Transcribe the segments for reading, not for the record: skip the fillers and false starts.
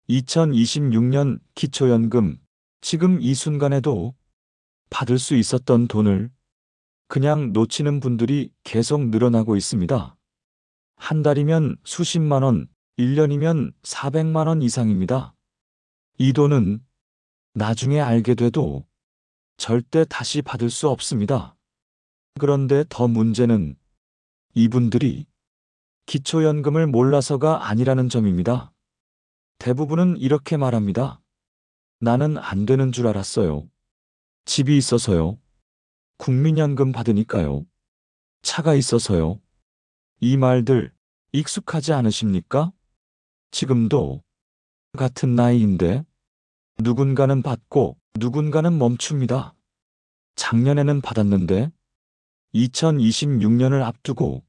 2026년 기초연금, 지금 이 순간에도 받을 수 있었던 돈을 그냥 놓치는 분들이 계속 늘어나고 있습니다. 한 달이면 수십만 원, 1년이면 400만 원 이상입니다. 이 돈은 나중에 알게 돼도 절대 다시 받을 수 없습니다. 그런데 더 문제는 이분들이 기초연금을 몰라서가 아니라는 점입니다. 대부분은 이렇게 말합니다. 나는 안 되는 줄 알았어요. 집이 있어서요. 국민연금 받으니까요. 차가 있어서요. 이 말들 익숙하지 않으십니까? 지금도 같은 나이인데 누군가는 받고 누군가는 멈춥니다. 작년에는 받았는데 2026년을 앞두고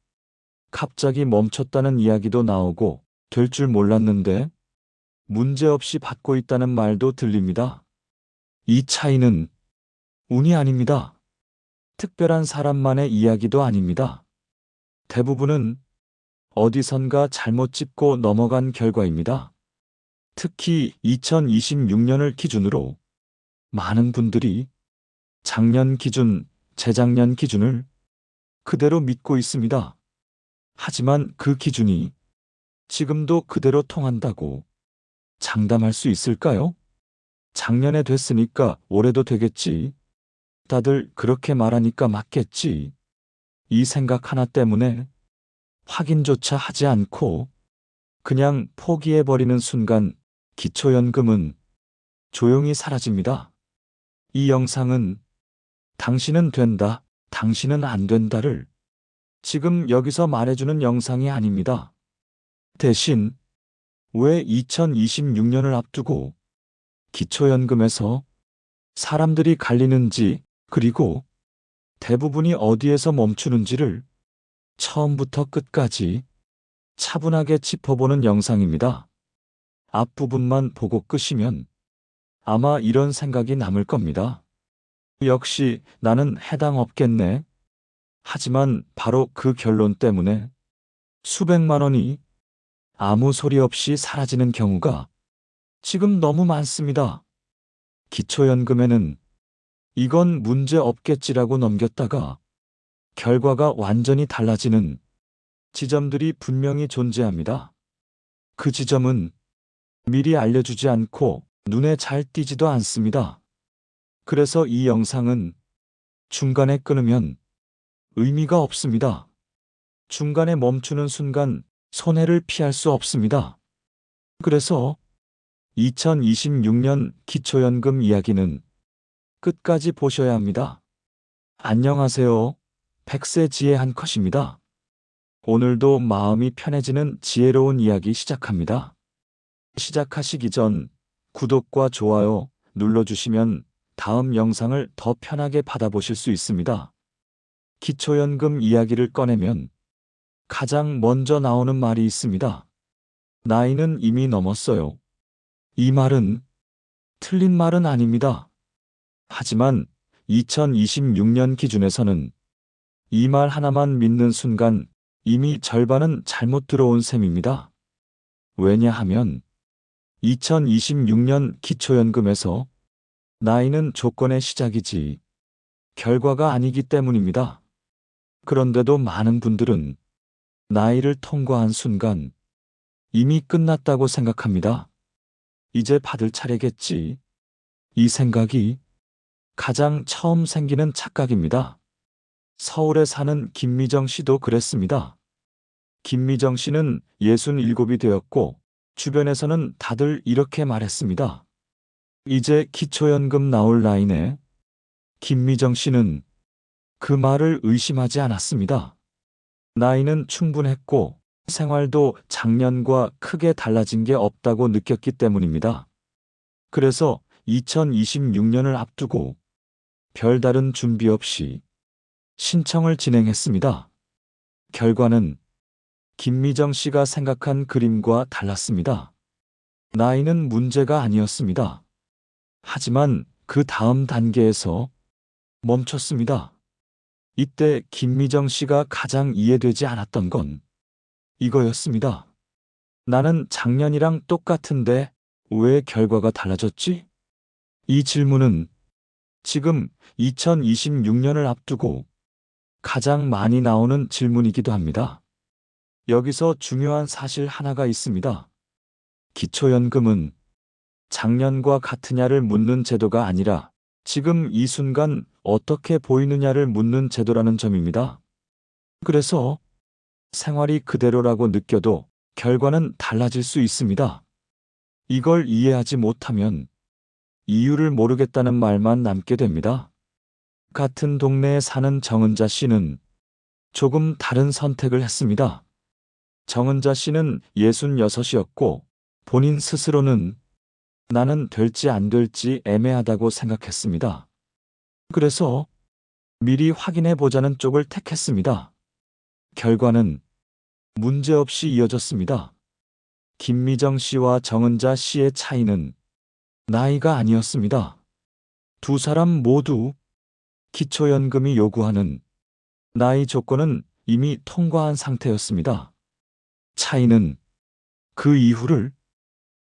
갑자기 멈췄다는 이야기도 나오고 될 줄 몰랐는데 문제없이 받고 있다는 말도 들립니다. 이 차이는 운이 아닙니다. 특별한 사람만의 이야기도 아닙니다. 대부분은 어디선가 잘못 짚고 넘어간 결과입니다. 특히 2026년을 기준으로 많은 분들이 작년 기준, 재작년 기준을 그대로 믿고 있습니다. 하지만 그 기준이 지금도 그대로 통한다고 장담할 수 있을까요? 작년에 됐으니까 올해도 되겠지. 다들 그렇게 말하니까 맞겠지. 이 생각 하나 때문에 확인조차 하지 않고 그냥 포기해버리는 순간 기초연금은 조용히 사라집니다. 이 영상은 당신은 된다, 당신은 안 된다를 지금 여기서 말해주는 영상이 아닙니다. 대신 왜 2026년을 앞두고 기초연금에서 사람들이 갈리는지, 그리고 대부분이 어디에서 멈추는지를 처음부터 끝까지 차분하게 짚어보는 영상입니다. 앞부분만 보고 끄시면 아마 이런 생각이 남을 겁니다. 역시 나는 해당 없겠네. 하지만 바로 그 결론 때문에 수백만 원이 아무 소리 없이 사라지는 경우가 지금 너무 많습니다. 기초연금에는 이건 문제 없겠지라고 넘겼다가 결과가 완전히 달라지는 지점들이 분명히 존재합니다. 그 지점은 미리 알려주지 않고 눈에 잘 띄지도 않습니다. 그래서 이 영상은 중간에 끊으면 의미가 없습니다. 중간에 멈추는 순간 손해를 피할 수 없습니다. 그래서 2026년 기초연금 이야기는 끝까지 보셔야 합니다. 안녕하세요. 백세 지혜 한컷입니다. 오늘도 마음이 편해지는 지혜로운 이야기 시작합니다. 시작하시기 전 구독과 좋아요 눌러주시면 다음 영상을 더 편하게 받아보실 수 있습니다. 기초연금 이야기를 꺼내면 가장 먼저 나오는 말이 있습니다. 나이는 이미 넘었어요. 이 말은 틀린 말은 아닙니다. 하지만 2026년 기준에서는 이 말 하나만 믿는 순간 이미 절반은 잘못 들어온 셈입니다. 왜냐하면 2026년 기초연금에서 나이는 조건의 시작이지 결과가 아니기 때문입니다. 그런데도 많은 분들은 나이를 통과한 순간 이미 끝났다고 생각합니다. 이제 받을 차례겠지. 이 생각이 가장 처음 생기는 착각입니다. 서울에 사는 김미정 씨도 그랬습니다. 김미정 씨는 67이 되었고 주변에서는 다들 이렇게 말했습니다. 이제 기초연금 나올 나이네. 김미정 씨는 그 말을 의심하지 않았습니다. 나이는 충분했고 생활도 작년과 크게 달라진 게 없다고 느꼈기 때문입니다. 그래서 2026년을 앞두고 별다른 준비 없이 신청을 진행했습니다. 결과는 김미정 씨가 생각한 그림과 달랐습니다. 나이는 문제가 아니었습니다. 하지만 그 다음 단계에서 멈췄습니다. 이때 김미정 씨가 가장 이해되지 않았던 건 이거였습니다. 나는 작년이랑 똑같은데 왜 결과가 달라졌지? 이 질문은 지금 2026년을 앞두고 가장 많이 나오는 질문이기도 합니다. 여기서 중요한 사실 하나가 있습니다. 기초연금은 작년과 같으냐를 묻는 제도가 아니라 지금 이 순간 어떻게 보이느냐를 묻는 제도라는 점입니다. 그래서 생활이 그대로라고 느껴도 결과는 달라질 수 있습니다. 이걸 이해하지 못하면 이유를 모르겠다는 말만 남게 됩니다. 같은 동네에 사는 정은자 씨는 조금 다른 선택을 했습니다. 정은자 씨는 66이었고 본인 스스로는 나는 될지 안 될지 애매하다고 생각했습니다. 그래서 미리 확인해 보자는 쪽을 택했습니다. 결과는 문제없이 이어졌습니다. 김미정 씨와 정은자 씨의 차이는 나이가 아니었습니다. 두 사람 모두 기초연금이 요구하는 나이 조건은 이미 통과한 상태였습니다. 차이는 그 이후를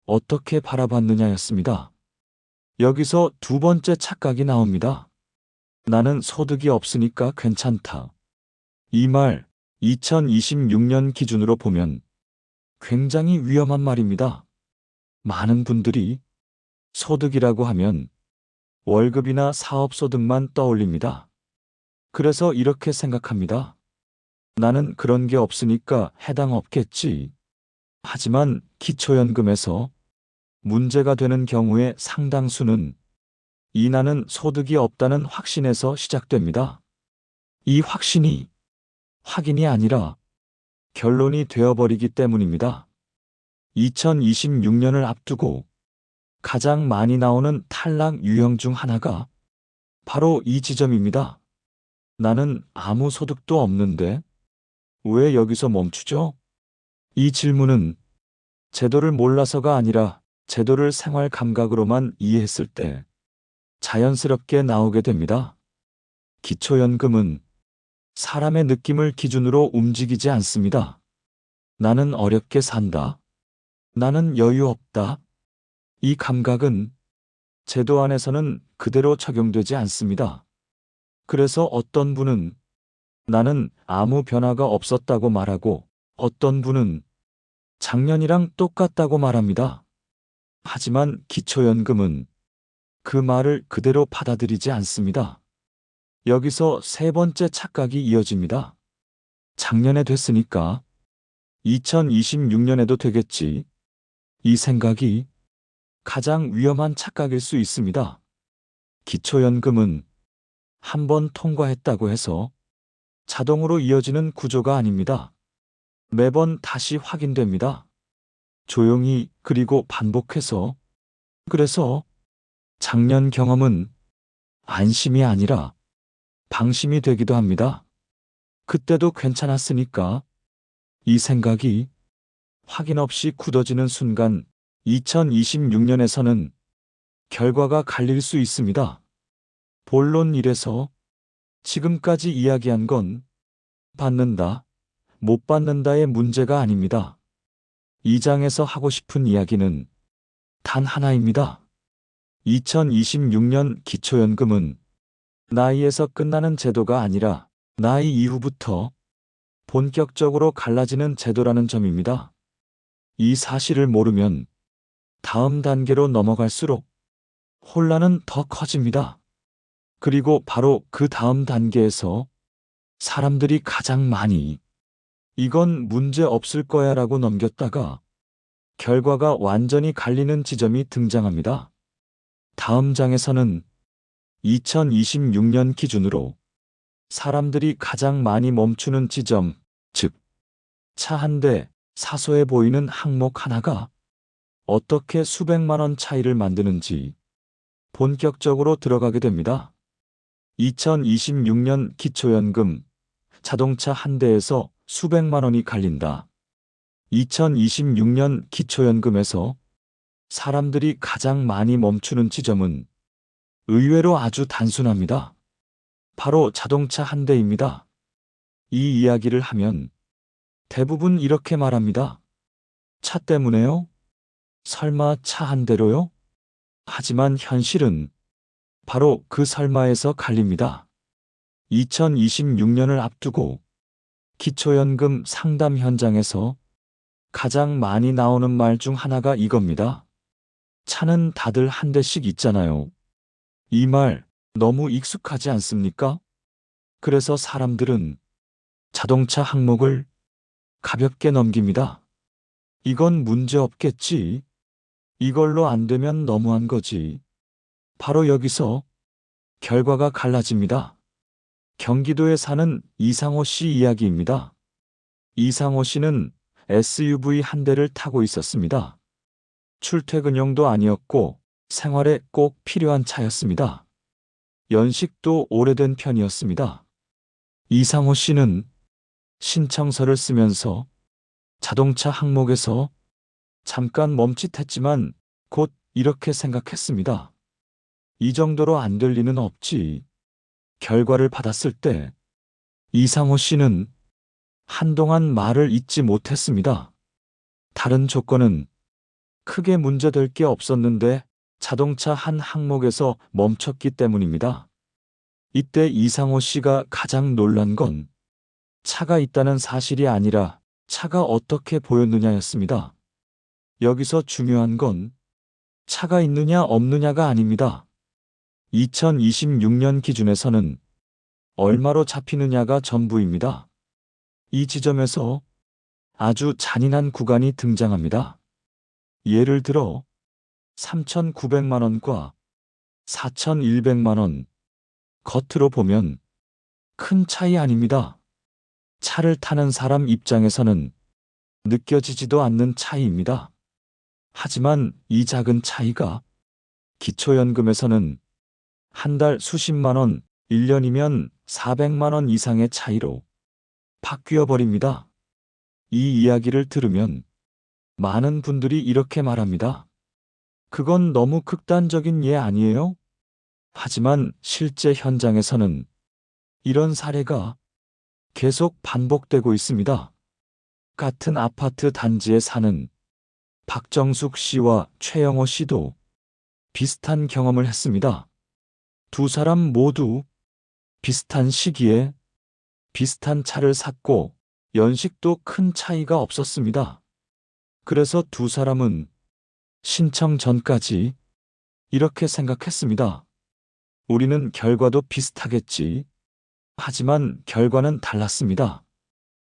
어떻게 바라봤느냐였습니다. 여기서 두 번째 착각이 나옵니다. 나는 소득이 없으니까 괜찮다. 이 말 2026년 기준으로 보면 굉장히 위험한 말입니다. 많은 분들이 소득이라고 하면 월급이나 사업소득만 떠올립니다. 그래서 이렇게 생각합니다. 나는 그런 게 없으니까 해당 없겠지. 하지만 기초연금에서 문제가 되는 경우의 상당수는 이 나는 소득이 없다는 확신에서 시작됩니다. 이 확신이 확인이 아니라 결론이 되어버리기 때문입니다. 2026년을 앞두고 가장 많이 나오는 탈락 유형 중 하나가 바로 이 지점입니다. 나는 아무 소득도 없는데 왜 여기서 멈추죠? 이 질문은 제도를 몰라서가 아니라 제도를 생활 감각으로만 이해했을 때 자연스럽게 나오게 됩니다. 기초연금은 사람의 느낌을 기준으로 움직이지 않습니다. 나는 어렵게 산다. 나는 여유 없다. 이 감각은 제도 안에서는 그대로 적용되지 않습니다. 그래서 어떤 분은 나는 아무 변화가 없었다고 말하고 어떤 분은 작년이랑 똑같다고 말합니다. 하지만 기초연금은 그 말을 그대로 받아들이지 않습니다. 여기서 세 번째 착각이 이어집니다. 작년에 됐으니까 2026년에도 되겠지. 이 생각이 가장 위험한 착각일 수 있습니다. 기초연금은 한 번 통과했다고 해서 자동으로 이어지는 구조가 아닙니다. 매번 다시 확인됩니다. 조용히 그리고 반복해서. 그래서 작년 경험은 안심이 아니라 방심이 되기도 합니다. 그때도 괜찮았으니까. 이 생각이 확인 없이 굳어지는 순간 2026년에서는 결과가 갈릴 수 있습니다. 본론 1에서 지금까지 이야기한 건 받는다, 못 받는다의 문제가 아닙니다. 2장에서 하고 싶은 이야기는 단 하나입니다. 2026년 기초연금은 나이에서 끝나는 제도가 아니라 나이 이후부터 본격적으로 갈라지는 제도라는 점입니다. 이 사실을 모르면 다음 단계로 넘어갈수록 혼란은 더 커집니다. 그리고 바로 그 다음 단계에서 사람들이 가장 많이 이건 문제 없을 거야 라고 넘겼다가 결과가 완전히 갈리는 지점이 등장합니다. 다음 장에서는 2026년 기준으로 사람들이 가장 많이 멈추는 지점, 즉, 차 한 대 사소해 보이는 항목 하나가 어떻게 수백만 원 차이를 만드는지 본격적으로 들어가게 됩니다. 2026년 기초연금, 자동차 한 대에서 수백만 원이 갈린다. 2026년 기초연금에서 사람들이 가장 많이 멈추는 지점은 의외로 아주 단순합니다. 바로 자동차 한 대입니다. 이 이야기를 하면 대부분 이렇게 말합니다. 차 때문에요? 설마 차 한 대로요? 하지만 현실은 바로 그 설마에서 갈립니다. 2026년을 앞두고 기초연금 상담 현장에서 가장 많이 나오는 말 중 하나가 이겁니다. 차는 다들 한 대씩 있잖아요. 이 말 너무 익숙하지 않습니까? 그래서 사람들은 자동차 항목을 가볍게 넘깁니다. 이건 문제 없겠지. 이걸로 안 되면 너무한 거지. 바로 여기서 결과가 갈라집니다. 경기도에 사는 이상호 씨 이야기입니다. 이상호 씨는 SUV 한 대를 타고 있었습니다. 출퇴근용도 아니었고 생활에 꼭 필요한 차였습니다. 연식도 오래된 편이었습니다. 이상호 씨는 신청서를 쓰면서 자동차 항목에서 잠깐 멈칫했지만 곧 이렇게 생각했습니다. 이 정도로 안 될 리는 없지. 결과를 받았을 때 이상호 씨는 한동안 말을 잇지 못했습니다. 다른 조건은 크게 문제될 게 없었는데 자동차 한 항목에서 멈췄기 때문입니다. 이때 이상호 씨가 가장 놀란 건 차가 있다는 사실이 아니라 차가 어떻게 보였느냐였습니다. 여기서 중요한 건 차가 있느냐 없느냐가 아닙니다. 2026년 기준에서는 얼마로 잡히느냐가 전부입니다. 이 지점에서 아주 잔인한 구간이 등장합니다. 예를 들어 3,900만 원과 4,100만 원. 겉으로 보면 큰 차이 아닙니다. 차를 타는 사람 입장에서는 느껴지지도 않는 차이입니다. 하지만 이 작은 차이가 기초연금에서는 한 달 수십만 원, 1년이면 400만 원 이상의 차이로 바뀌어 버립니다. 이 이야기를 들으면 많은 분들이 이렇게 말합니다. 그건 너무 극단적인 예 아니에요? 하지만 실제 현장에서는 이런 사례가 계속 반복되고 있습니다. 같은 아파트 단지에 사는 박정숙 씨와 최영호 씨도 비슷한 경험을 했습니다. 두 사람 모두 비슷한 시기에 비슷한 차를 샀고 연식도 큰 차이가 없었습니다. 그래서 두 사람은 신청 전까지 이렇게 생각했습니다. 우리는 결과도 비슷하겠지. 하지만 결과는 달랐습니다.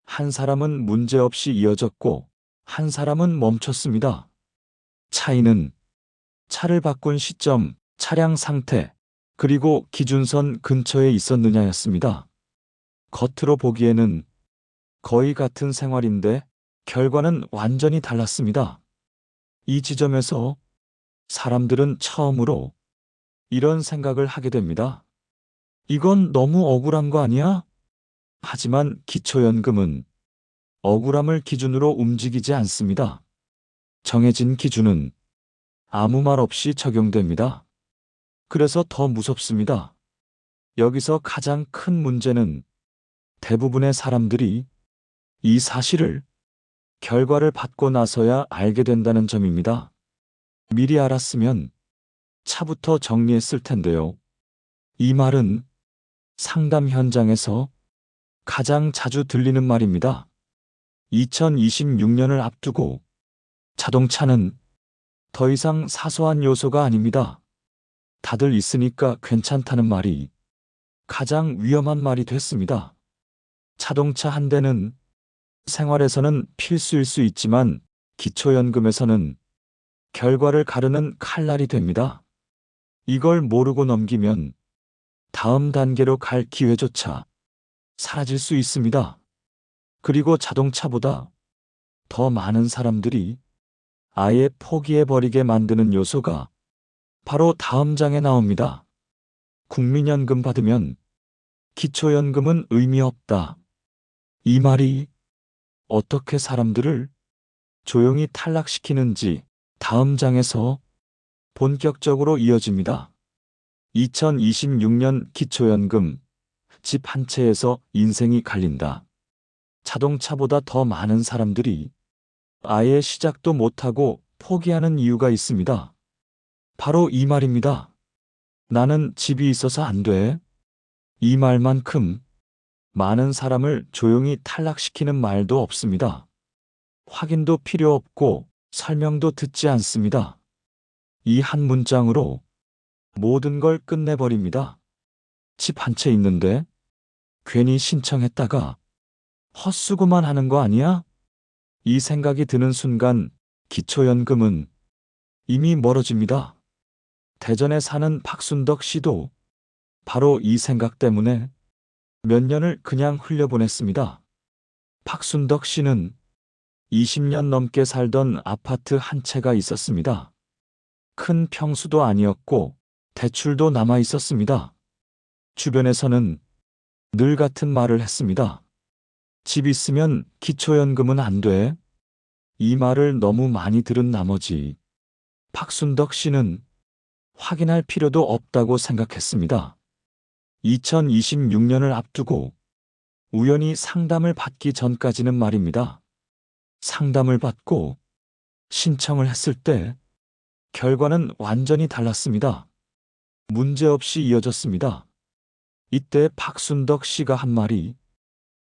한 사람은 문제없이 이어졌고 한 사람은 멈췄습니다. 차이는 차를 바꾼 시점, 차량 상태, 그리고 기준선 근처에 있었느냐였습니다. 겉으로 보기에는 거의 같은 생활인데 결과는 완전히 달랐습니다. 이 지점에서 사람들은 처음으로 이런 생각을 하게 됩니다. 이건 너무 억울한 거 아니야? 하지만 기초연금은 억울함을 기준으로 움직이지 않습니다. 정해진 기준은 아무 말 없이 적용됩니다. 그래서 더 무섭습니다. 여기서 가장 큰 문제는 대부분의 사람들이 이 사실을 결과를 받고 나서야 알게 된다는 점입니다. 미리 알았으면 차부터 정리했을 텐데요. 이 말은 상담 현장에서 가장 자주 들리는 말입니다. 2026년을 앞두고 자동차는 더 이상 사소한 요소가 아닙니다. 다들 있으니까 괜찮다는 말이 가장 위험한 말이 됐습니다. 자동차 한 대는 생활에서는 필수일 수 있지만 기초연금에서는 결과를 가르는 칼날이 됩니다. 이걸 모르고 넘기면 다음 단계로 갈 기회조차 사라질 수 있습니다. 그리고 자동차보다 더 많은 사람들이 아예 포기해버리게 만드는 요소가 바로 다음 장에 나옵니다. 국민연금 받으면 기초연금은 의미 없다. 이 말이 어떻게 사람들을 조용히 탈락시키는지 다음 장에서 본격적으로 이어집니다. 2026년 기초연금, 집 한 채에서 인생이 갈린다. 자동차보다 더 많은 사람들이 아예 시작도 못하고 포기하는 이유가 있습니다. 바로 이 말입니다. 나는 집이 있어서 안 돼. 이 말만큼 많은 사람을 조용히 탈락시키는 말도 없습니다. 확인도 필요 없고 설명도 듣지 않습니다. 이 한 문장으로 모든 걸 끝내버립니다. 집 한 채 있는데 괜히 신청했다가 헛수고만 하는 거 아니야? 이 생각이 드는 순간 기초연금은 이미 멀어집니다. 대전에 사는 박순덕 씨도 바로 이 생각 때문에 몇 년을 그냥 흘려보냈습니다. 박순덕 씨는 20년 넘게 살던 아파트 한 채가 있었습니다. 큰 평수도 아니었고 대출도 남아 있었습니다. 주변에서는 늘 같은 말을 했습니다. 집 있으면 기초연금은 안 돼. 이 말을 너무 많이 들은 나머지 박순덕 씨는 확인할 필요도 없다고 생각했습니다. 2026년을 앞두고 우연히 상담을 받기 전까지는 말입니다. 상담을 받고 신청을 했을 때 결과는 완전히 달랐습니다. 문제없이 이어졌습니다. 이때 박순덕 씨가 한 말이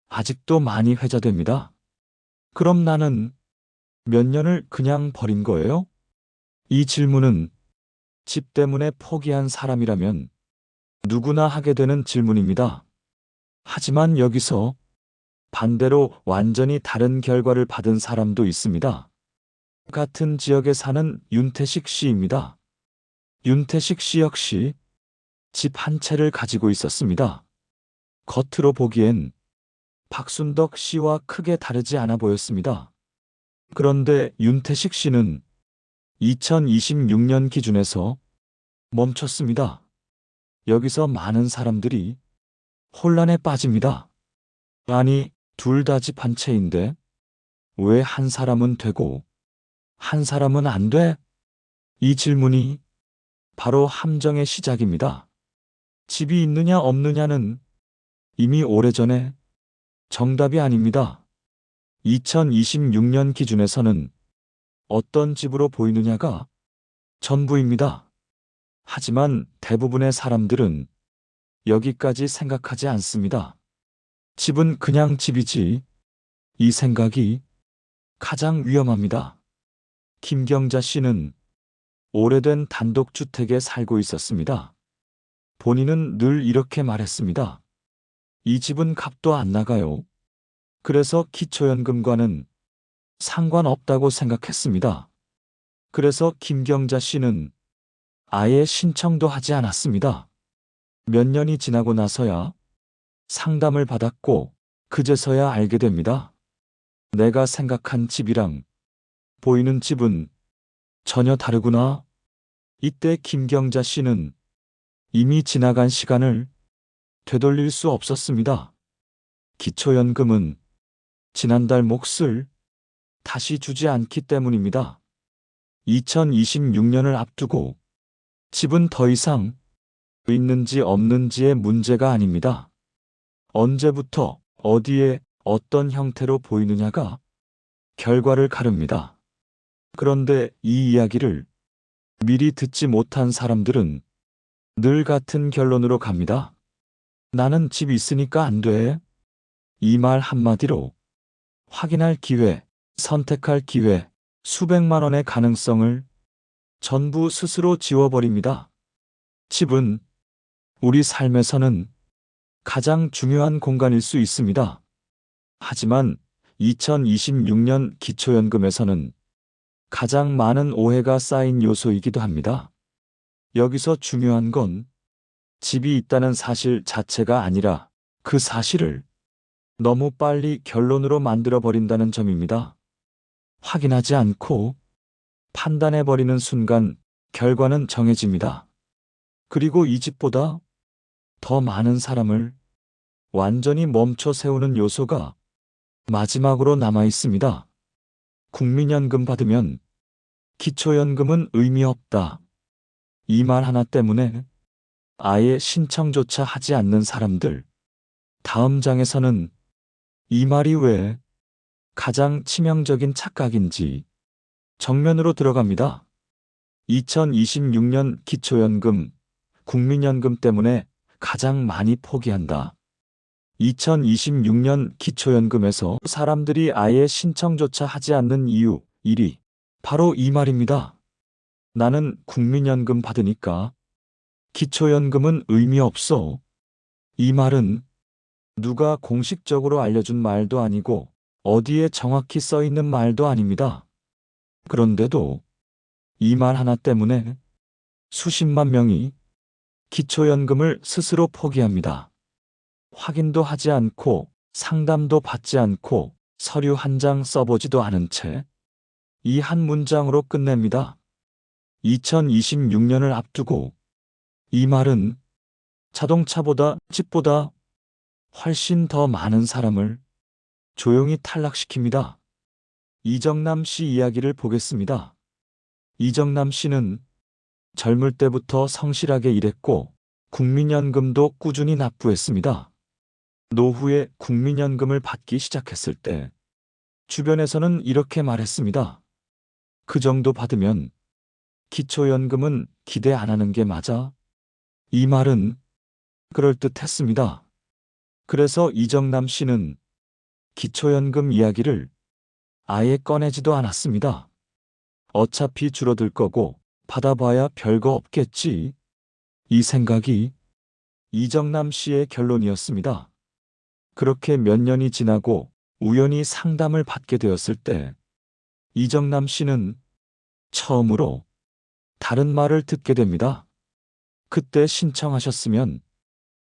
아직도 많이 회자됩니다. 그럼 나는 몇 년을 그냥 버린 거예요? 이 질문은 집 때문에 포기한 사람이라면 누구나 하게 되는 질문입니다. 하지만 여기서 반대로 완전히 다른 결과를 받은 사람도 있습니다. 같은 지역에 사는 윤태식 씨입니다. 윤태식 씨 역시 집 한 채를 가지고 있었습니다. 겉으로 보기엔 박순덕 씨와 크게 다르지 않아 보였습니다. 그런데 윤태식 씨는 2026년 기준에서 멈췄습니다. 여기서 많은 사람들이 혼란에 빠집니다. 아니, 둘 다 집 한 채인데 왜 한 사람은 되고 한 사람은 안 돼? 이 질문이 바로 함정의 시작입니다. 집이 있느냐 없느냐는 이미 오래전에 정답이 아닙니다. 2026년 기준에서는 어떤 집으로 보이느냐가 전부입니다. 하지만 대부분의 사람들은 여기까지 생각하지 않습니다. 집은 그냥 집이지. 이 생각이 가장 위험합니다. 김경자 씨는 오래된 단독주택에 살고 있었습니다. 본인은 늘 이렇게 말했습니다. 이 집은 값도 안 나가요. 그래서 기초연금과는 상관없다고 생각했습니다. 그래서 김경자 씨는 아예 신청도 하지 않았습니다. 몇 년이 지나고 나서야 상담을 받았고 그제서야 알게 됩니다. 내가 생각한 집이랑 보이는 집은 전혀 다르구나. 이때 김경자 씨는 이미 지나간 시간을 되돌릴 수 없었습니다. 기초연금은 지난달 몫을 다시 주지 않기 때문입니다. 2026년을 앞두고 집은 더 이상 있는지 없는지의 문제가 아닙니다. 언제부터 어디에 어떤 형태로 보이느냐가 결과를 가릅니다. 그런데 이 이야기를 미리 듣지 못한 사람들은 늘 같은 결론으로 갑니다. 나는 집 있으니까 안 돼. 이 말 한마디로 확인할 기회, 선택할 기회, 수백만 원의 가능성을 전부 스스로 지워버립니다. 집은 우리 삶에서는 가장 중요한 공간일 수 있습니다. 하지만 2026년 기초연금에서는 가장 많은 오해가 쌓인 요소이기도 합니다. 여기서 중요한 건 집이 있다는 사실 자체가 아니라 그 사실을 너무 빨리 결론으로 만들어버린다는 점입니다. 확인하지 않고 판단해버리는 순간 결과는 정해집니다. 그리고 이 집보다 더 많은 사람을 완전히 멈춰 세우는 요소가 마지막으로 남아 있습니다. 국민연금 받으면 기초연금은 의미 없다. 이 말 하나 때문에 아예 신청조차 하지 않는 사람들. 다음 장에서는 이 말이 왜 가장 치명적인 착각인지 정면으로 들어갑니다. 2026년 기초연금, 국민연금 때문에 가장 많이 포기한다. 2026년 기초연금에서 사람들이 아예 신청조차 하지 않는 이유 1위. 바로 이 말입니다. 나는 국민연금 받으니까 기초연금은 의미 없어. 이 말은 누가 공식적으로 알려준 말도 아니고 어디에 정확히 써 있는 말도 아닙니다. 그런데도 이 말 하나 때문에 수십만 명이 기초연금을 스스로 포기합니다. 확인도 하지 않고 상담도 받지 않고 서류 한 장 써보지도 않은 채 이 한 문장으로 끝냅니다. 2026년을 앞두고 이 말은 자동차보다 집보다 훨씬 더 많은 사람을 조용히 탈락시킵니다. 이정남 씨 이야기를 보겠습니다. 이정남 씨는 젊을 때부터 성실하게 일했고 국민연금도 꾸준히 납부했습니다. 노후에 국민연금을 받기 시작했을 때 주변에서는 이렇게 말했습니다. 그 정도 받으면 기초연금은 기대 안 하는 게 맞아? 이 말은 그럴듯했습니다. 그래서 이정남 씨는 기초연금 이야기를 아예 꺼내지도 않았습니다. 어차피 줄어들 거고 받아봐야 별거 없겠지. 이 생각이 이정남 씨의 결론이었습니다. 그렇게 몇 년이 지나고 우연히 상담을 받게 되었을 때 이정남 씨는 처음으로 다른 말을 듣게 됩니다. 그때 신청하셨으면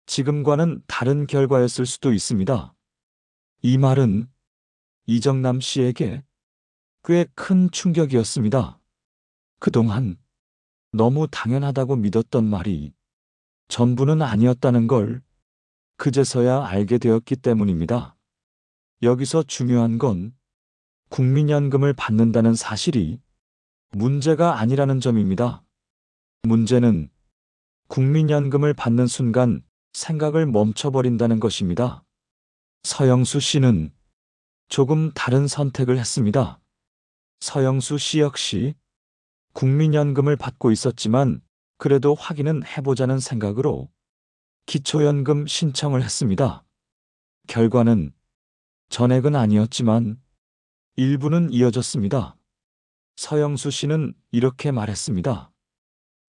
지금과는 다른 결과였을 수도 있습니다. 이 말은 이정남 씨에게 꽤 큰 충격이었습니다. 그동안 너무 당연하다고 믿었던 말이 전부는 아니었다는 걸 그제서야 알게 되었기 때문입니다. 여기서 중요한 건 국민연금을 받는다는 사실이 문제가 아니라는 점입니다. 문제는 국민연금을 받는 순간 생각을 멈춰버린다는 것입니다. 서영수 씨는 조금 다른 선택을 했습니다. 서영수 씨 역시 국민연금을 받고 있었지만 그래도 확인은 해보자는 생각으로 기초연금 신청을 했습니다. 결과는 전액은 아니었지만 일부는 이어졌습니다. 서영수 씨는 이렇게 말했습니다.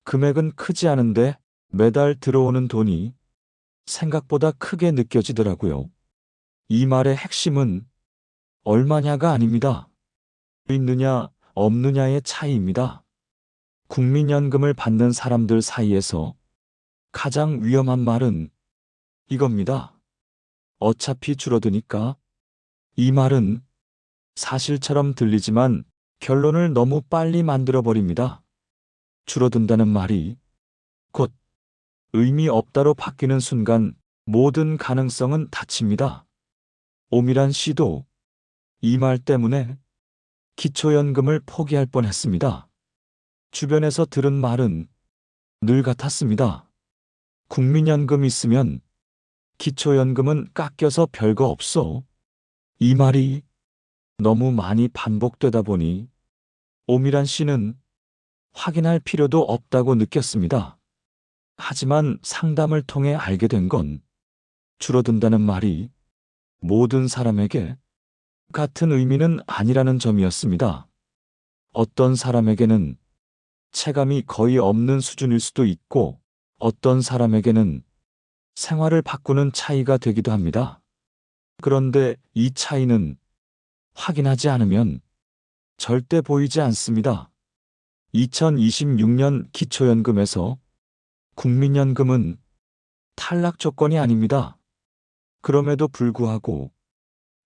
금액은 크지 않은데 매달 들어오는 돈이 생각보다 크게 느껴지더라고요. 이 말의 핵심은 얼마냐가 아닙니다. 있느냐 없느냐의 차이입니다. 국민연금을 받는 사람들 사이에서 가장 위험한 말은 이겁니다. 어차피 줄어드니까. 이 말은 사실처럼 들리지만 결론을 너무 빨리 만들어버립니다. 줄어든다는 말이 곧 의미 없다로 바뀌는 순간 모든 가능성은 닫힙니다. 오미란 씨도 이 말 때문에 기초연금을 포기할 뻔했습니다. 주변에서 들은 말은 늘 같았습니다. 국민연금 있으면 기초연금은 깎여서 별거 없어. 이 말이 너무 많이 반복되다 보니 오미란 씨는 확인할 필요도 없다고 느꼈습니다. 하지만 상담을 통해 알게 된 건 줄어든다는 말이 모든 사람에게 같은 의미는 아니라는 점이었습니다. 어떤 사람에게는 체감이 거의 없는 수준일 수도 있고 어떤 사람에게는 생활을 바꾸는 차이가 되기도 합니다. 그런데 이 차이는 확인하지 않으면 절대 보이지 않습니다. 2026년 기초연금에서 국민연금은 탈락 조건이 아닙니다. 그럼에도 불구하고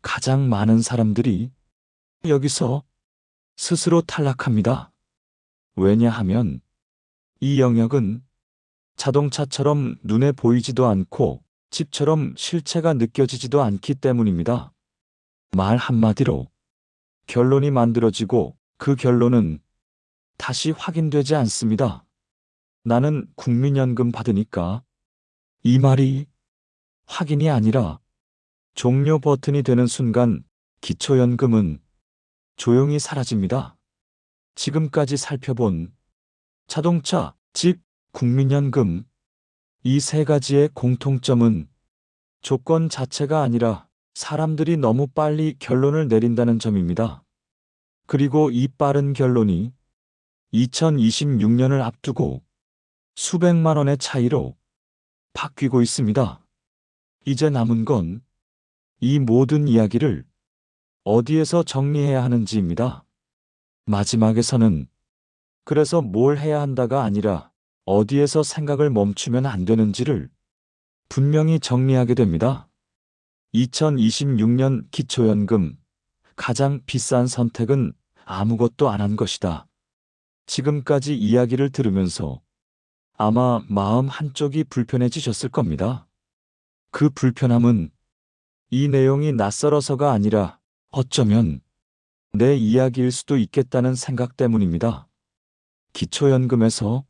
가장 많은 사람들이 여기서 스스로 탈락합니다. 왜냐하면 이 영역은 자동차처럼 눈에 보이지도 않고 집처럼 실체가 느껴지지도 않기 때문입니다. 말 한마디로 결론이 만들어지고 그 결론은 다시 확인되지 않습니다. 나는 국민연금 받으니까 이 말이 확인이 아니라 종료 버튼이 되는 순간 기초연금은 조용히 사라집니다. 지금까지 살펴본 자동차, 집, 국민연금, 이 세 가지의 공통점은 조건 자체가 아니라 사람들이 너무 빨리 결론을 내린다는 점입니다. 그리고 이 빠른 결론이 2026년을 앞두고 수백만 원의 차이로 바뀌고 있습니다. 이제 남은 건 이 모든 이야기를 어디에서 정리해야 하는지입니다. 마지막에서는 그래서 뭘 해야 한다가 아니라 어디에서 생각을 멈추면 안 되는지를 분명히 정리하게 됩니다. 2026년 기초연금 가장 비싼 선택은 아무것도 안 한 것이다. 지금까지 이야기를 들으면서 아마 마음 한쪽이 불편해지셨을 겁니다. 그 불편함은 이 내용이 낯설어서가 아니라 어쩌면 내 이야기일 수도 있겠다는 생각 때문입니다. 기초연금에서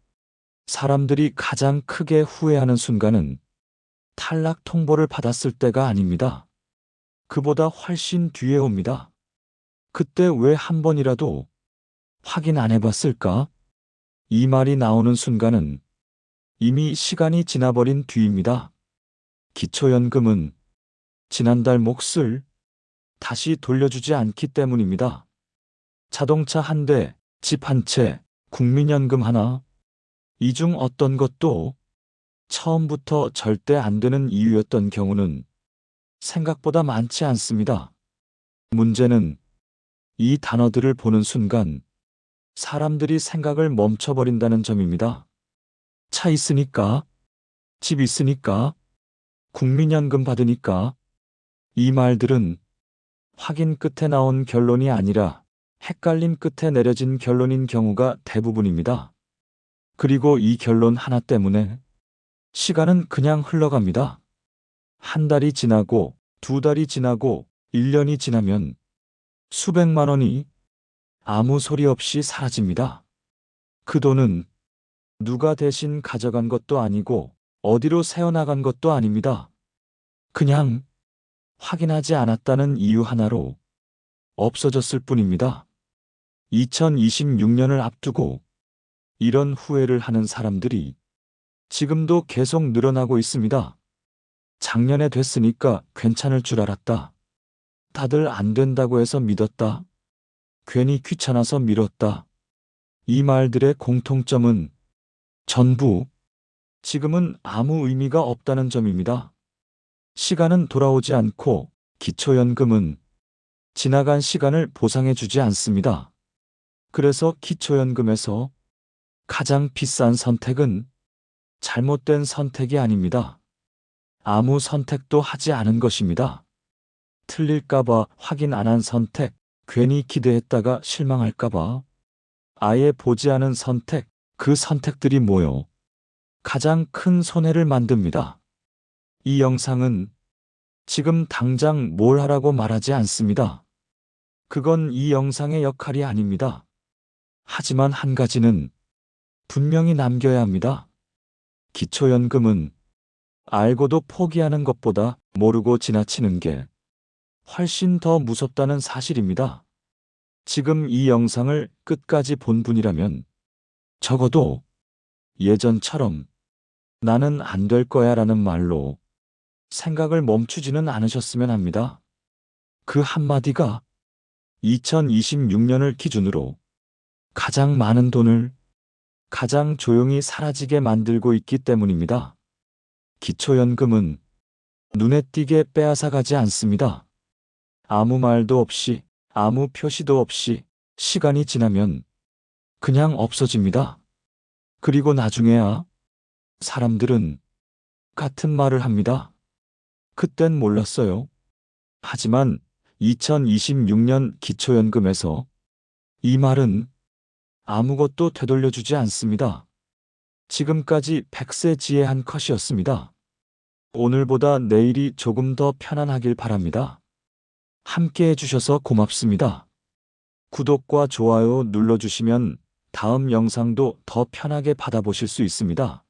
사람들이 가장 크게 후회하는 순간은 탈락 통보를 받았을 때가 아닙니다. 그보다 훨씬 뒤에 옵니다. 그때 왜 한 번이라도 확인 안 해봤을까? 이 말이 나오는 순간은 이미 시간이 지나버린 뒤입니다. 기초연금은 지난달 몫을 다시 돌려주지 않기 때문입니다. 자동차 한 대, 집 한 채, 국민연금 하나, 이 중 어떤 것도 처음부터 절대 안 되는 이유였던 경우는 생각보다 많지 않습니다. 문제는 이 단어들을 보는 순간 사람들이 생각을 멈춰버린다는 점입니다. 차 있으니까, 집 있으니까, 국민연금 받으니까, 이 말들은 확인 끝에 나온 결론이 아니라 헷갈림 끝에 내려진 결론인 경우가 대부분입니다. 그리고 이 결론 하나 때문에 시간은 그냥 흘러갑니다. 한 달이 지나고, 두 달이 지나고, 1년이 지나면 수백만 원이 아무 소리 없이 사라집니다. 그 돈은 누가 대신 가져간 것도 아니고 어디로 새어나간 것도 아닙니다. 그냥 확인하지 않았다는 이유 하나로 없어졌을 뿐입니다. 2026년을 앞두고 이런 후회를 하는 사람들이 지금도 계속 늘어나고 있습니다. 작년에 됐으니까 괜찮을 줄 알았다. 다들 안 된다고 해서 믿었다. 괜히 귀찮아서 미뤘다. 이 말들의 공통점은 전부 지금은 아무 의미가 없다는 점입니다. 시간은 돌아오지 않고 기초연금은 지나간 시간을 보상해주지 않습니다. 그래서 기초연금에서 가장 비싼 선택은 잘못된 선택이 아닙니다. 아무 선택도 하지 않은 것입니다. 틀릴까봐 확인 안 한 선택, 괜히 기대했다가 실망할까봐 아예 보지 않은 선택, 그 선택들이 모여 가장 큰 손해를 만듭니다. 이 영상은 지금 당장 뭘 하라고 말하지 않습니다. 그건 이 영상의 역할이 아닙니다. 하지만 한 가지는 분명히 남겨야 합니다. 기초연금은 알고도 포기하는 것보다 모르고 지나치는 게 훨씬 더 무섭다는 사실입니다. 지금 이 영상을 끝까지 본 분이라면 적어도 예전처럼 나는 안 될 거야 라는 말로 생각을 멈추지는 않으셨으면 합니다. 그 한마디가 2026년을 기준으로 가장 많은 돈을 가장 조용히 사라지게 만들고 있기 때문입니다. 기초연금은 눈에 띄게 빼앗아가지 않습니다. 아무 말도 없이, 아무 표시도 없이 시간이 지나면 그냥 없어집니다. 그리고 나중에야 사람들은 같은 말을 합니다. 그땐 몰랐어요. 하지만 2026년 기초연금에서 이 말은 아무것도 되돌려주지 않습니다. 지금까지 100세 지혜한 컷이었습니다. 오늘보다 내일이 조금 더 편안하길 바랍니다. 함께 해주셔서 고맙습니다. 구독과 좋아요 눌러주시면 다음 영상도 더 편하게 받아보실 수 있습니다.